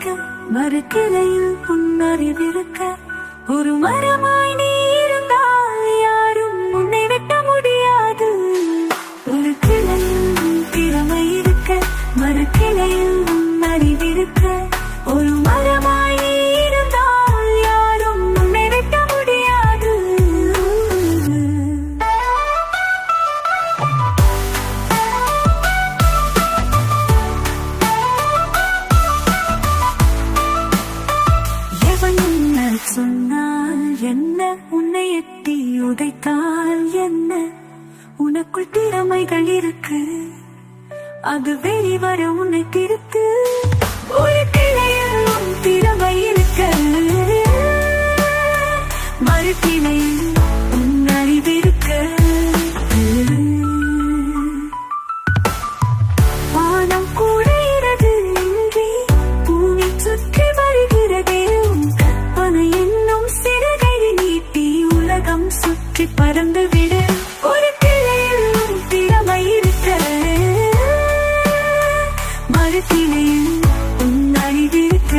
இருக்க, மறுக்கிளையில் புன்னறிவிருக்க, ஒரு மரமாய் நீ இருந்தால் யாரும் உன்னை வெட்ட முடியாது. ஒரு கிளையில் திறமை இருக்க, மறுக்கிளையில் புன்னறிவிருக்க, ஒரு மரமாய் நீ இருந்தால் யாரும் உன்னை வெட்ட முடியாது. சொன்னால் என்ன, உன்னை எட்டி உதைத்தால் என்ன, உனக்குள் திறமைகள் இருக்கு, அது வெளிவர உன்னை திருத்து. ஒரு கிளையில் உன் திறமை இருக்க, மறு கிளையில் உன் அறிவிருக்க. வானம் கூட இறது இன்றி பூமி சுற்றி வருகிறதே, என்னும் சிறகை நீட்டி உலகம் சுற்றி பறந்து விட. ஒரு கிளையில் திறமை இருக்க, மறு கிளையில் உன் அறிவிருக்க.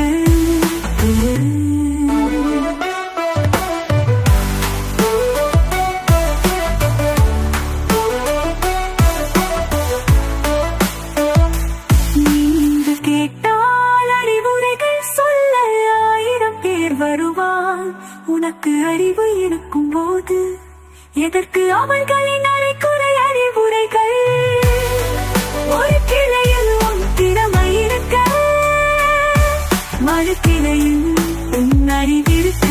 நீங்கள் கேட்டால் அறிவுரைகள் சொல்ல 1000 பேர் வருவான். உனக்கு அறிவு இருக்கும் போது எதற்கு அவர்களின் அரைக்குறை அறிவுரைகள்? ஒரு கிளையில் உன் திறமை இருக்க, மறு கிளையில் உன் அறிவிருக்க.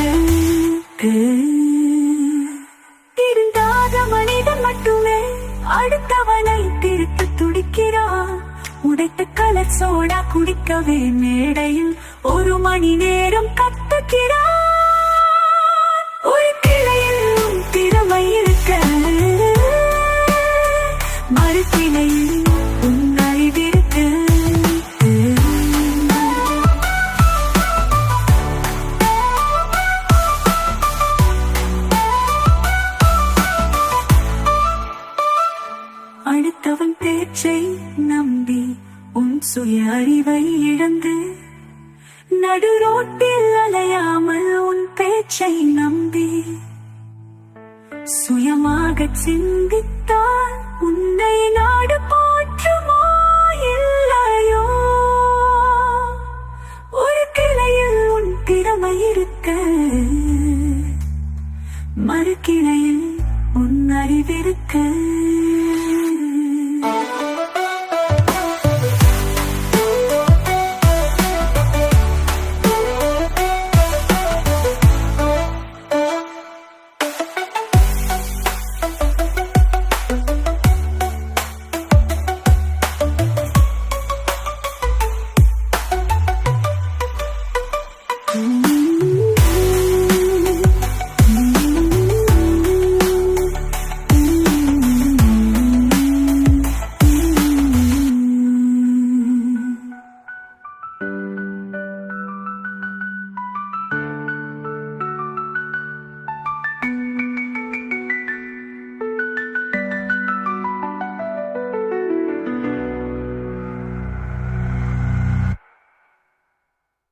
திருந்தாத மனிதன் மட்டுமே அடுத்தவனை திருத்த துடிக்கிறான். உடைத்த கலர் சோடா குடிக்கவே மேடையில் 1 மணி நேரம் கத்துக்கிறான். ஒரு கிளையில் உன் திறமை இருக்க, மறு கிளையில் உன் அறிவிருக்க. அடுத்தவன் பேச்சை நம்பி உன் சுய அறிவை இழந்து, நடு ரோட்டில் அலையாமல் உன் பேச்சை நம்பி சுயமாக சிந்தித்தால் உன்னை நாடு போற்றுமோ இல்லையோ? ஒரு கிளையில் உன் திறமை இருக்க, மறு கிளையில் உன் அறிவிருக்க.